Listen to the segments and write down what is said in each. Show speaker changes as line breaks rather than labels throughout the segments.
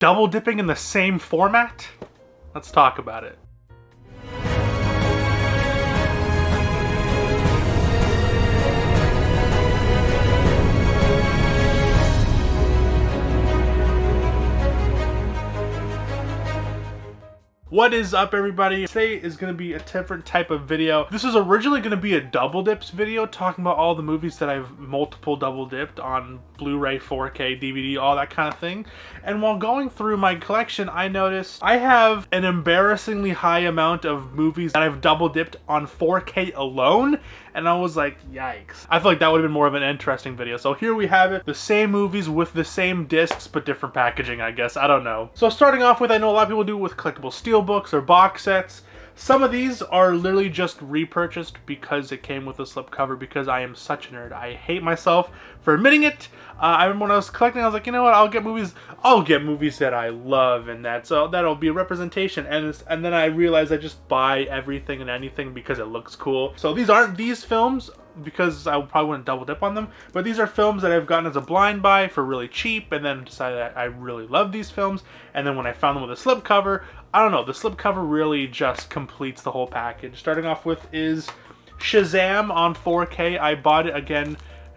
double dipping in the same format? Let's talk about it. What is up, everybody? Today is going to be a different type of video. This was originally going to be a double dips video talking about all the movies that I've multiple double dipped on Blu-ray, 4K, DVD, all that kind of thing. And while going through my collection, I noticed I have an embarrassingly high amount of movies that I've double dipped on 4K alone. And I was like, yikes. I feel like that would have been more of an interesting video. So here we have it. The same movies with the same discs, but different packaging, I guess. I don't know. So starting off with, I know a lot of people do it with collectible steelbooks or box sets. Some of these are literally just repurchased because it came with a slipcover, because I am such a nerd. I hate myself for admitting it. I remember when I was collecting, I was like, you know what, I'll get movies that I love, and that'll be a representation. And then I realized I just buy everything and anything because it looks cool. So these aren't these films, because I probably wouldn't double dip on them, but these are films that I've gotten as a blind buy for really cheap, and then decided that I really love these films. And then when I found them with a slipcover, I don't know, the slipcover really just completes the whole package. Starting off with is Shazam on 4K. I bought it again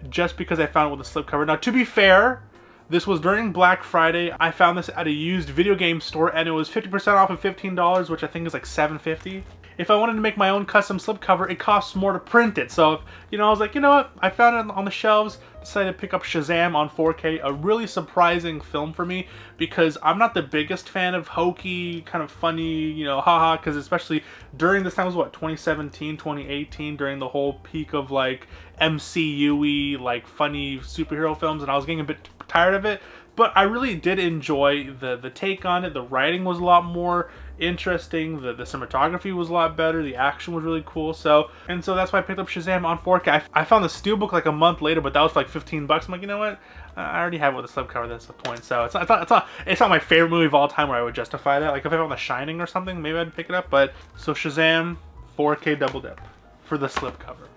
just because I found it with a slipcover. Now, to be fair, this was during Black Friday. I found this at a used video game store, and it was 50% off of $15, which I think is like $7.50. If I wanted to make my own custom slipcover, it costs more to print it. So, I was like, you know what? I found it on the shelves, decided to pick up Shazam on 4K. A really surprising film for me, because I'm not the biggest fan of hokey, kind of funny, haha, because especially during this time was what, 2017, 2018, during the whole peak of like MCU-y, like funny superhero films, and I was getting a bit tired of it. But I really did enjoy the take on it. The writing was a lot more interesting. The cinematography was a lot better. The action was really cool. So that's why I picked up Shazam on 4K. I found the Steelbook like a month later, but that was for like $15. I'm like, you know what? I already have it with a slipcover. That's the point. So it's not my favorite movie of all time where I would justify that. Like if I found The Shining or something, maybe I'd pick it up. But so Shazam 4K double dip for the slipcover.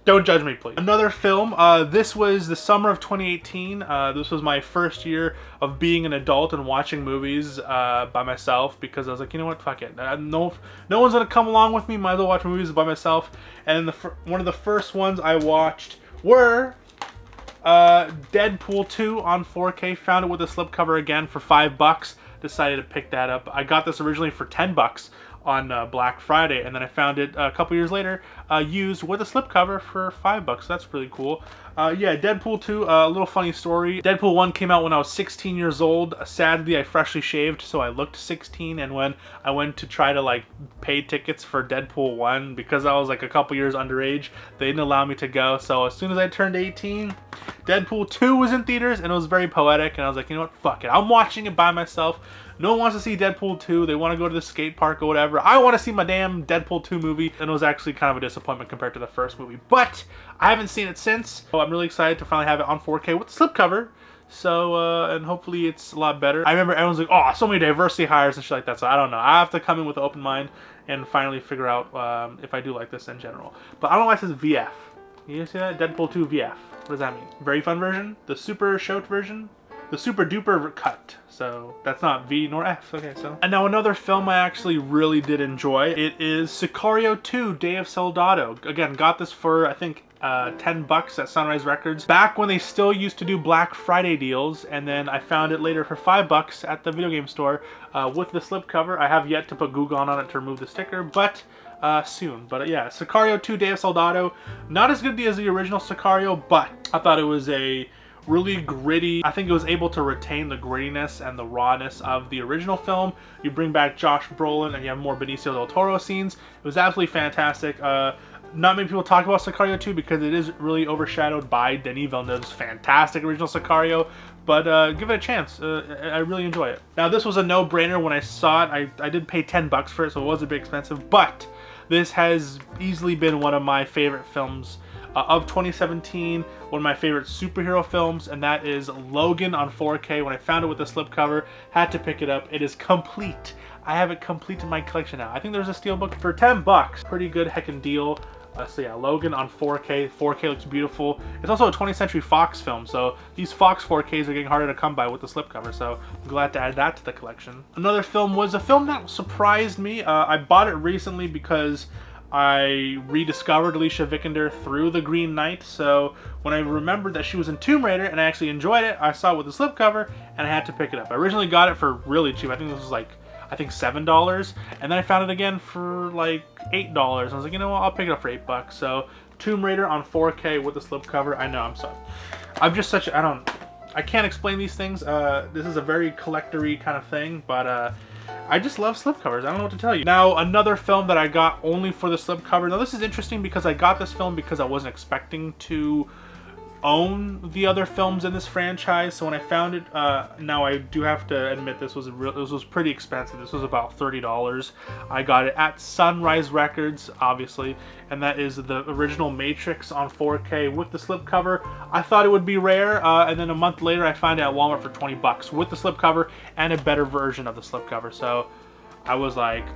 Don't judge me, please. Another film, this was the summer of 2018. This was my first year of being an adult and watching movies by myself, because I was like, you know what, fuck it. No one's gonna come along with me, might as well watch movies by myself. And one of the first ones I watched were Deadpool 2 on 4K. Found it with a slipcover again for $5. Decided to pick that up. I got this originally for $10 on Black Friday, and then I found it a couple years later used with a slipcover for $5. That's really cool. Yeah, Deadpool 2, a little funny story. Deadpool 1 came out when I was 16 years old. Sadly, I freshly shaved, so I looked 16, and when I went to try to like pay tickets for Deadpool 1, because I was like a couple years underage, they didn't allow me to go. So as soon as I turned 18, Deadpool 2 was in theaters, and it was very poetic, and I was like, you know what, fuck it. I'm watching it by myself. No one wants to see Deadpool 2. They want to go to the skate park or whatever. I want to see my damn Deadpool 2 movie. And it was actually kind of a disappointment compared to the first movie. But I haven't seen it since. So I'm really excited to finally have it on 4K with the slipcover. So, and hopefully it's a lot better. I remember everyone's like, oh, so many diversity hires and shit like that. So I don't know. I have to come in with an open mind and finally figure out if I do like this in general. But I don't know why it says VF. You see that? Deadpool 2 VF. What does that mean? Very fun version? The super short version? The super duper cut. So that's not V nor F. Okay, so. And now another film I actually really did enjoy. It is Sicario 2, Day of Soldado. Again, got this for, I think, $10 at Sunrise Records. Back when they still used to do Black Friday deals. And then I found it later for $5 at the video game store with the slipcover. I have yet to put Google on it to remove the sticker, but soon. But yeah, Sicario 2, Day of Soldado. Not as good as the original Sicario, but I thought it was a really gritty. I think it was able to retain the grittiness and the rawness of the original film. You bring back Josh Brolin and you have more Benicio del Toro scenes. It was absolutely fantastic. Not many people talk about Sicario 2 because it is really overshadowed by Denis Villeneuve's fantastic original Sicario, but give it a chance. I really enjoy it. Now this was a no-brainer when I saw it. I did pay $10 for it, so it was a bit expensive, but this has easily been one of my favorite films of 2017, one of my favorite superhero films, and that is Logan on 4K. When I found it with the slipcover, had to pick it up. It is complete. I have it complete in my collection now. I think there's a steelbook for $10. Pretty good heckin' deal. So yeah, Logan on 4K. 4K looks beautiful. It's also a 20th Century Fox film, so these Fox 4Ks are getting harder to come by with the slipcover, so I'm glad to add that to the collection. Another film was a film that surprised me. I bought it recently because I rediscovered Alicia Vikander through The Green Knight, so when I remembered that she was in Tomb Raider and I actually enjoyed it, I saw it with the slipcover and I had to pick it up. I originally got it for really cheap. I think this was like $7, and then I found it again for like $8. I was like, you know what, I'll pick it up for $8. So Tomb Raider on 4K with the slipcover. I know, I'm just such, I can't explain these things. This is a very collector-y kind of thing, but I just love slipcovers. I don't know what to tell you. Now, another film that I got only for the slipcover. Now, this is interesting because I got this film because I wasn't expecting to own the other films in this franchise. So when I found it, now I do have to admit this was pretty expensive. This was about $30. I got it at Sunrise Records, obviously, and that is the original Matrix on 4K with the slipcover. I thought it would be rare, and then a month later I found it at Walmart for $20 with the slipcover and a better version of the slipcover. So I was like,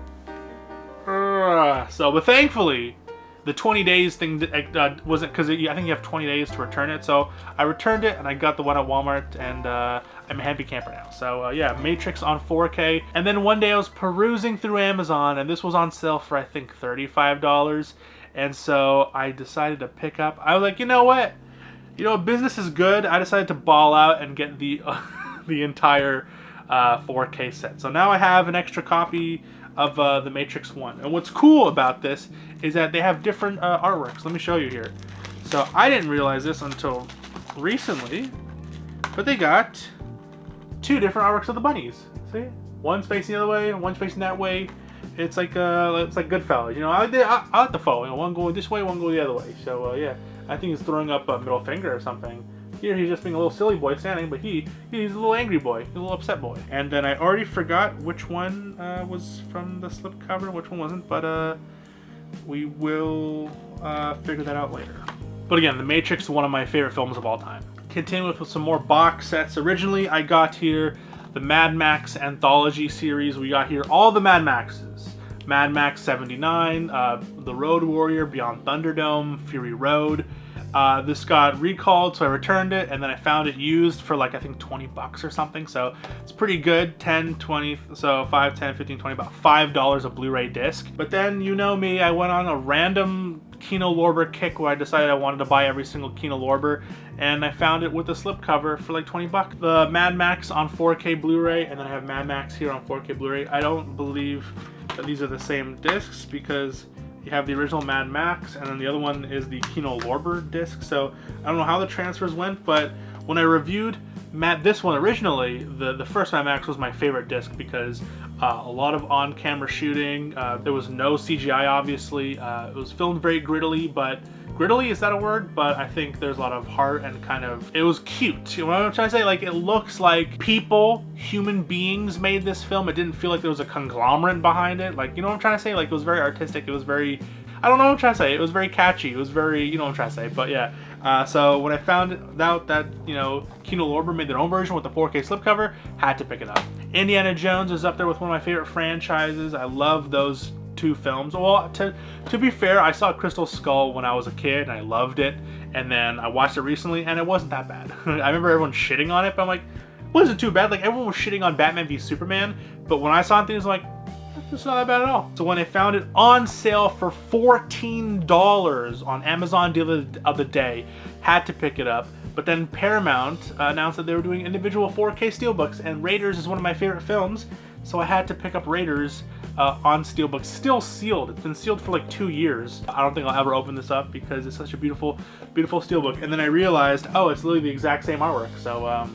ugh. But thankfully, the 20 days thing wasn't, because I think you have 20 days to return it. So I returned it and I got the one at Walmart, and I'm a happy camper now. So yeah, Matrix on 4K. And then one day I was perusing through Amazon and this was on sale for I think $35. And so I decided to pick up. I was like, you know what? Business is good. I decided to ball out and get the the entire 4K set. So now I have an extra copy of the Matrix 1. And what's cool about this is that they have different artworks. Let me show you here. So I didn't realize this until recently, but they got two different artworks of the bunnies. See? One's facing the other way, and one's facing that way. It's like Goodfellas. I like the flow. One going this way, one going the other way. So yeah, I think he's throwing up a middle finger or something. Here he's just being a little silly boy standing, but he's a little angry boy, a little upset boy. And then I already forgot which one was from the slipcover, which one wasn't, but we will figure that out later. But again, The Matrix is one of my favorite films of all time. Continuing with some more box sets. Originally, I got here the Mad Max Anthology series. We got here all the Mad Maxes. Mad Max 79, The Road Warrior, Beyond Thunderdome, Fury Road. This got recalled, so I returned it, and then I found it used for like I think $20 or something, so it's pretty good. 10, 20, so 5, 10, 15, 20, about $5 a Blu-ray disc. But then, you know me, I went on a random Kino Lorber kick where I decided I wanted to buy every single Kino Lorber, and I found it with a slipcover for like $20. The Mad Max on 4K Blu-ray, and then I have Mad Max here on 4K Blu-ray. I don't believe that these are the same discs because you have the original Mad Max, and then the other one is the Kino Lorber disc. So I don't know how the transfers went, but when I reviewed this one originally, the first Mad Max was my favorite disc because a lot of on-camera shooting. There was no CGI, obviously. It was filmed very grittily, but grittily, is that a word? But I think there's a lot of heart and kind of, it was cute. You know what I'm trying to say? Like, it looks like human beings made this film. It didn't feel like there was a conglomerate behind it. Like, you know what I'm trying to say? Like, it was very artistic. It was very, I don't know what I'm trying to say. It was very catchy. It was very, you know what I'm trying to say. But yeah, so when I found out that, Kino Lorber made their own version with the 4K slipcover, had to pick it up. Indiana Jones is up there with one of my favorite franchises. I love those two films. Well, to be fair, I saw Crystal Skull when I was a kid and I loved it, and then I watched it recently and it wasn't that bad. I remember everyone shitting on it, but I'm like, it wasn't too bad. Like, everyone was shitting on Batman v Superman, but when I saw it, things like, it's not that bad at all. So when I found it on sale for $14 on Amazon Deal of the Day, had to pick it up. But then Paramount announced that they were doing individual 4K steelbooks, and Raiders is one of my favorite films, so I had to pick up Raiders on steelbook. Still sealed. It's been sealed for like 2 years. I don't think I'll ever open this up because it's such a beautiful, beautiful steelbook. And then I realized, oh, it's literally the exact same artwork. So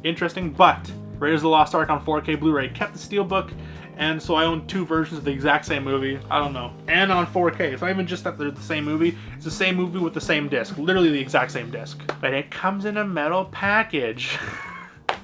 interesting. But Raiders of the Lost Ark on 4K Blu-ray kept the steelbook, and so I own two versions of the exact same movie. I don't know. And on 4K. It's not even just that they're the same movie. It's the same movie with the same disc. Literally the exact same disc. But it comes in a metal package.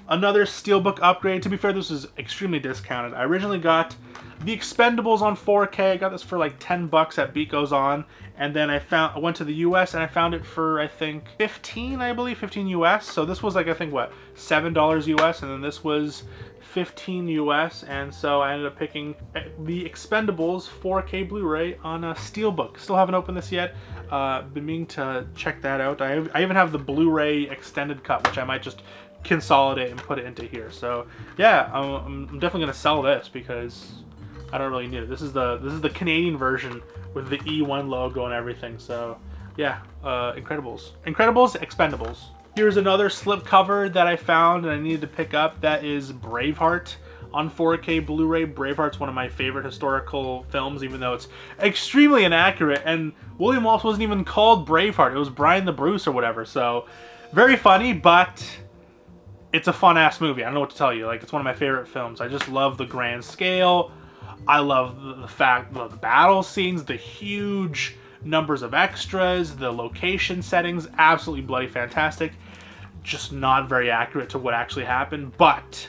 Another Steelbook upgrade. To be fair, this was extremely discounted. I originally got The Expendables on 4K. I got this for like 10 bucks at Beat Goes On. And then I went to the US and I found it for, I think, 15, I believe, 15 US. So this was like, I think, what, $7 US, and then this was 15 US. And so I ended up picking The Expendables 4K Blu-ray on a Steelbook. Still haven't opened this yet. Been meaning to check that out. I even have the Blu-ray extended cut, which I might just consolidate and put it into here. So yeah, I'm definitely gonna sell this because I don't really need it. This is the Canadian version with the E1 logo and everything. So yeah, Incredibles, Expendables. Here's another slipcover that I found and I needed to pick up. That is Braveheart on 4K Blu-ray. Braveheart's one of my favorite historical films, even though it's extremely inaccurate. And William Wallace wasn't even called Braveheart. It was Brian the Bruce or whatever. So very funny, but it's a fun-ass movie. I don't know what to tell you. Like, it's one of my favorite films. I just love the grand scale. I love the fact, the battle scenes, the huge numbers of extras, the location settings, absolutely bloody fantastic. Just not very accurate to what actually happened, but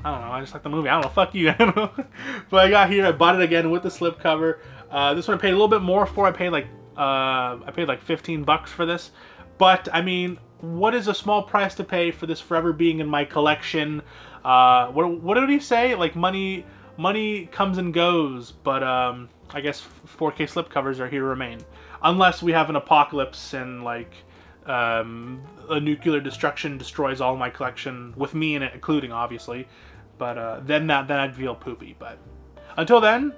I don't know, I just like the movie. I don't know, fuck you. I don't know. But I got here, I bought it again with the slipcover. This one I paid a little bit more for. I paid like 15 bucks for this. But, I mean, what is a small price to pay for this forever being in my collection? What did he say? Like, money comes and goes, but I guess 4K slipcovers are here to remain. Unless we have an apocalypse and, like, a nuclear destruction destroys all my collection, with me in it including, obviously. But then I'd feel poopy. But until then,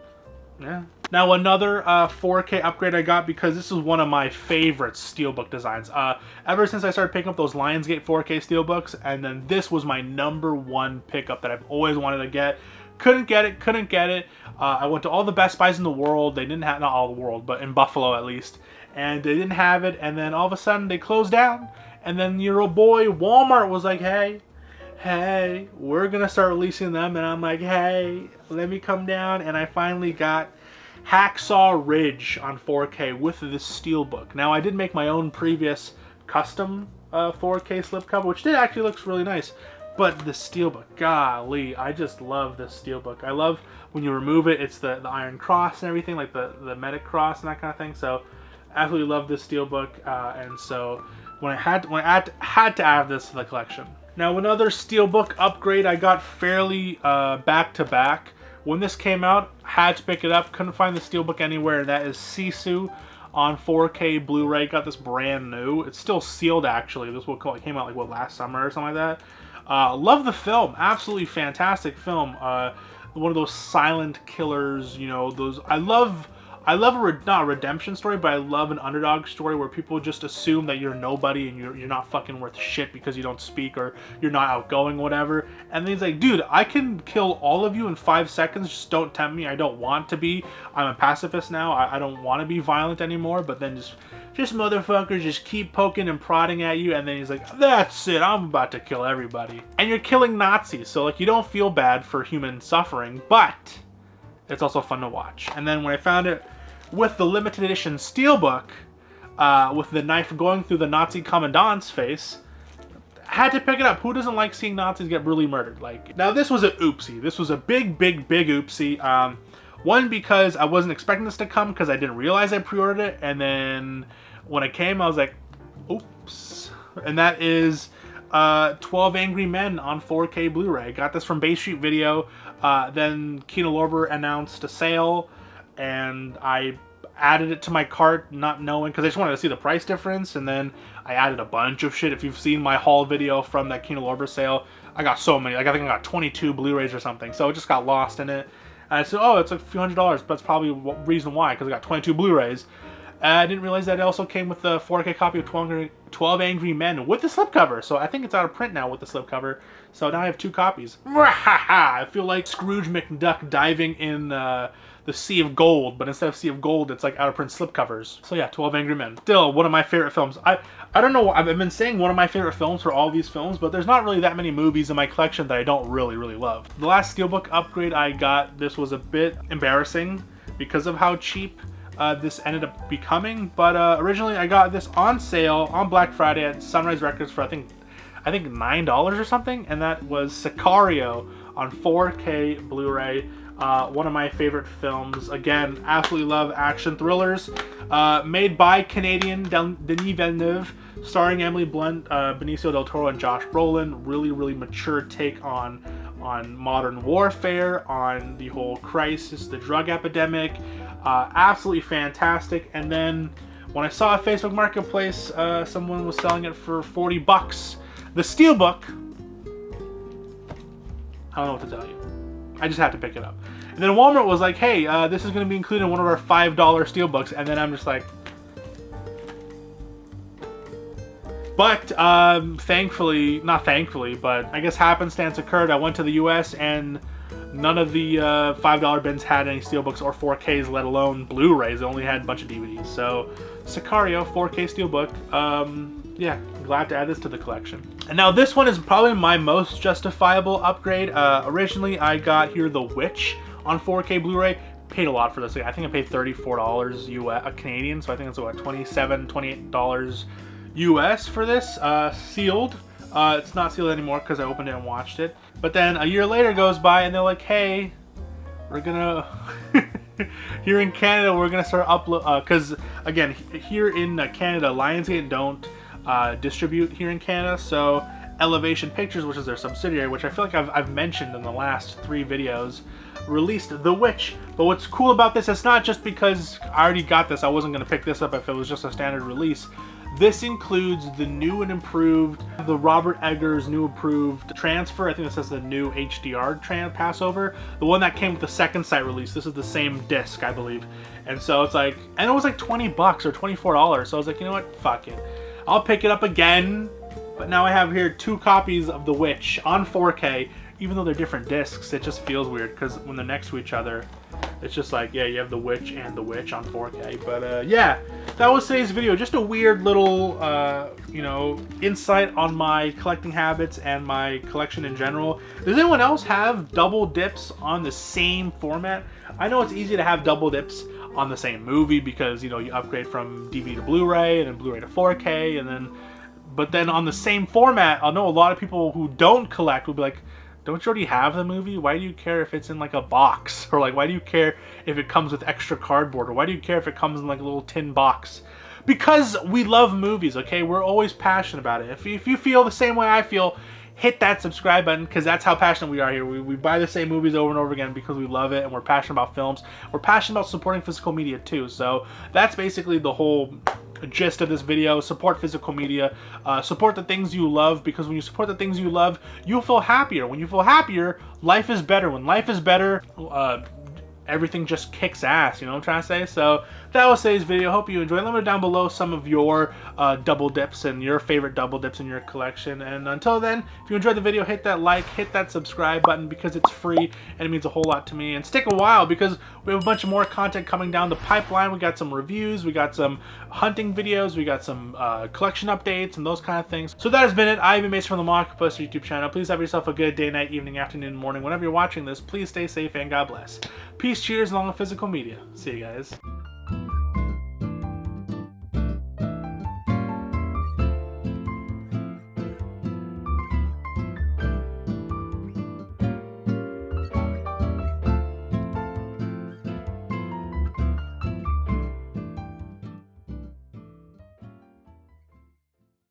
yeah. Now another 4K upgrade I got because this is one of my favorite Steelbook designs. Ever since I started picking up those Lionsgate 4K Steelbooks, and then this was my #1 pickup that I've always wanted to get. Couldn't get it. I went to all the Best Buys in the world. They didn't have, not all the world, but in Buffalo at least. And they didn't have it, and then all of a sudden they closed down. And then your old boy Walmart was like, hey, we're gonna start releasing them. And I'm like, hey, let me come down. And I finally got Hacksaw Ridge on 4K with this Steelbook. Now I did make my own previous custom 4K slipcover, which actually looks really nice. But the Steelbook, golly, I just love this Steelbook. I love when you remove it, it's the Iron Cross and everything, like the Medic Cross and that kind of thing. So absolutely love this Steelbook, and so when I had to add this to the collection. Now another Steelbook upgrade I got fairly back to back. When this came out, had to pick it up. Couldn't find the Steelbook anywhere, and that is Sisu on 4K Blu-ray. Got this brand new. It's still sealed, actually. This came out like, what, last summer or something like that. Love the film. Absolutely fantastic film. One of those silent killers, you know, those... I love not a redemption story, but I love an underdog story where people just assume that you're nobody and you're not fucking worth shit because you don't speak or you're not outgoing, whatever. And then he's like, dude, I can kill all of you in 5 seconds. Just don't tempt me. I don't want to be. I'm a pacifist now. I don't want to be violent anymore. But then just motherfuckers just keep poking and prodding at you. And then he's like, that's it. I'm about to kill everybody. And you're killing Nazis. So like, you don't feel bad for human suffering, but it's also fun to watch. And then when I found it with the limited edition Steelbook, with the knife going through the Nazi commandant's face, I had to pick it up. Who doesn't like seeing Nazis get brutally murdered? Like, now this was a oopsie. This was a big oopsie. One, because I wasn't expecting this to come because I didn't realize I pre-ordered it, and then when it came, I was like, oops. And that is 12 Angry Men on 4K Blu-ray. Got this from Bay Street Video. Then Kino Lorber announced a sale, and I added it to my cart, not knowing, because I just wanted to see the price difference, and then I added a bunch of shit. If you've seen my haul video from that Kino Lorber sale, I got so many. Like, I think I got 22 Blu-rays or something, so it just got lost in it. And I said, oh, it's like a few $100s, but that's probably the reason why, because I got 22 Blu-rays. I didn't realize that it also came with the 4K copy of 12 Angry Men with the slipcover. So I think it's out of print now with the slipcover. So now I have 2 copies. I feel like Scrooge McDuck diving in the Sea of Gold, but instead of Sea of Gold, it's like out of print slipcovers. So yeah, 12 Angry Men. Still one of my favorite films. I don't know, I've been saying one of my favorite films for all these films, but there's not really that many movies in my collection that I don't really love. The last Steelbook upgrade I got, this was a bit embarrassing because of how cheap this ended up becoming. But originally I got this on sale on Black Friday at Sunrise Records for I think $9 or something, and that was Sicario on 4K Blu-ray. One of my favorite films. Again, absolutely love action thrillers. Made by Canadian Denis Villeneuve, starring Emily Blunt, Benicio del Toro, and Josh Brolin. Really mature take on modern warfare, on the whole crisis, the drug epidemic. Absolutely fantastic. And then when I saw a Facebook Marketplace, someone was selling it for $40. The Steelbook. I don't know what to tell you. I just had to pick it up. And then Walmart was like, hey, this is going to be included in one of our $5 Steelbooks. And then I'm just like... But thankfully, not thankfully, but I guess happenstance occurred. I went to the US and none of the $5 bins had any Steelbooks or 4Ks, let alone Blu-rays. They only had a bunch of DVDs. So Sicario 4K Steelbook. Yeah, glad to add this to the collection. And now this one is probably my most justifiable upgrade. Originally I got here The Witch on 4K Blu-ray. Paid a lot for this. I think I paid $34 US, Canadian, so I think it's what, $27, $28 US for this. Sealed. It's not sealed anymore because I opened it and watched it. But then a year later goes by and they're like, hey, we're gonna here in Canada we're gonna start upload because again here in Canada Lionsgate don't distribute here in Canada, so Elevation Pictures, which is their subsidiary, which I feel like I've mentioned in the last 3 videos, released The Witch. But what's cool about this, it's not just because I already got this, I wasn't going to pick this up if it was just a standard release. This includes the new and improved, the Robert Eggers new approved transfer. I think this is the new HDR passover. The one that came with the second sight release. This is the same disc, I believe. And so it's like, and it was like $20 or $24. So I was like, you know what, fuck it. I'll pick it up again, but now I have here 2 copies of The Witch on 4K. Even though they're different discs, it just feels weird because when they're next to each other, it's just like, yeah, you have The Witch and The Witch on 4K. But yeah, that was today's video. Just a weird little, you know, insight on my collecting habits and my collection in general. Does anyone else have double dips on the same format? I know it's easy to have double dips on the same movie because, you know, you upgrade from DVD to Blu-ray and then Blu-ray to 4K and then, but then on the same format, I know a lot of people who don't collect will be like, don't you already have the movie? Why do you care if it's in like a box? Or like, why do you care if it comes with extra cardboard? Or why do you care if it comes in like a little tin box? Because we love movies, okay? We're always passionate about it. If you feel the same way I feel, hit that subscribe button because that's how passionate we are here. We buy the same movies over and over again because we love it and we're passionate about films. We're passionate about supporting physical media too. So that's basically the whole gist of this video. Support physical media. Support the things you love, because when you support the things you love, you'll feel happier. When you feel happier, life is better. When life is better, everything just kicks ass, you know what I'm trying to say? So that was today's video. Hope you enjoyed. Let me know down below some of your double dips and your favorite double dips in your collection. And until then, if you enjoyed the video, hit that like, hit that subscribe button because it's free and it means a whole lot to me. And stick a while because we have a bunch of more content coming down the pipeline. We got some reviews, we got some hunting videos, we got some collection updates and those kind of things. So that has been it. I've been Mason from the Marketplace YouTube channel. Please have yourself a good day, night, evening, afternoon, morning. Whenever you're watching this, please stay safe and God bless. Peace, cheers, and long live physical media. See you guys.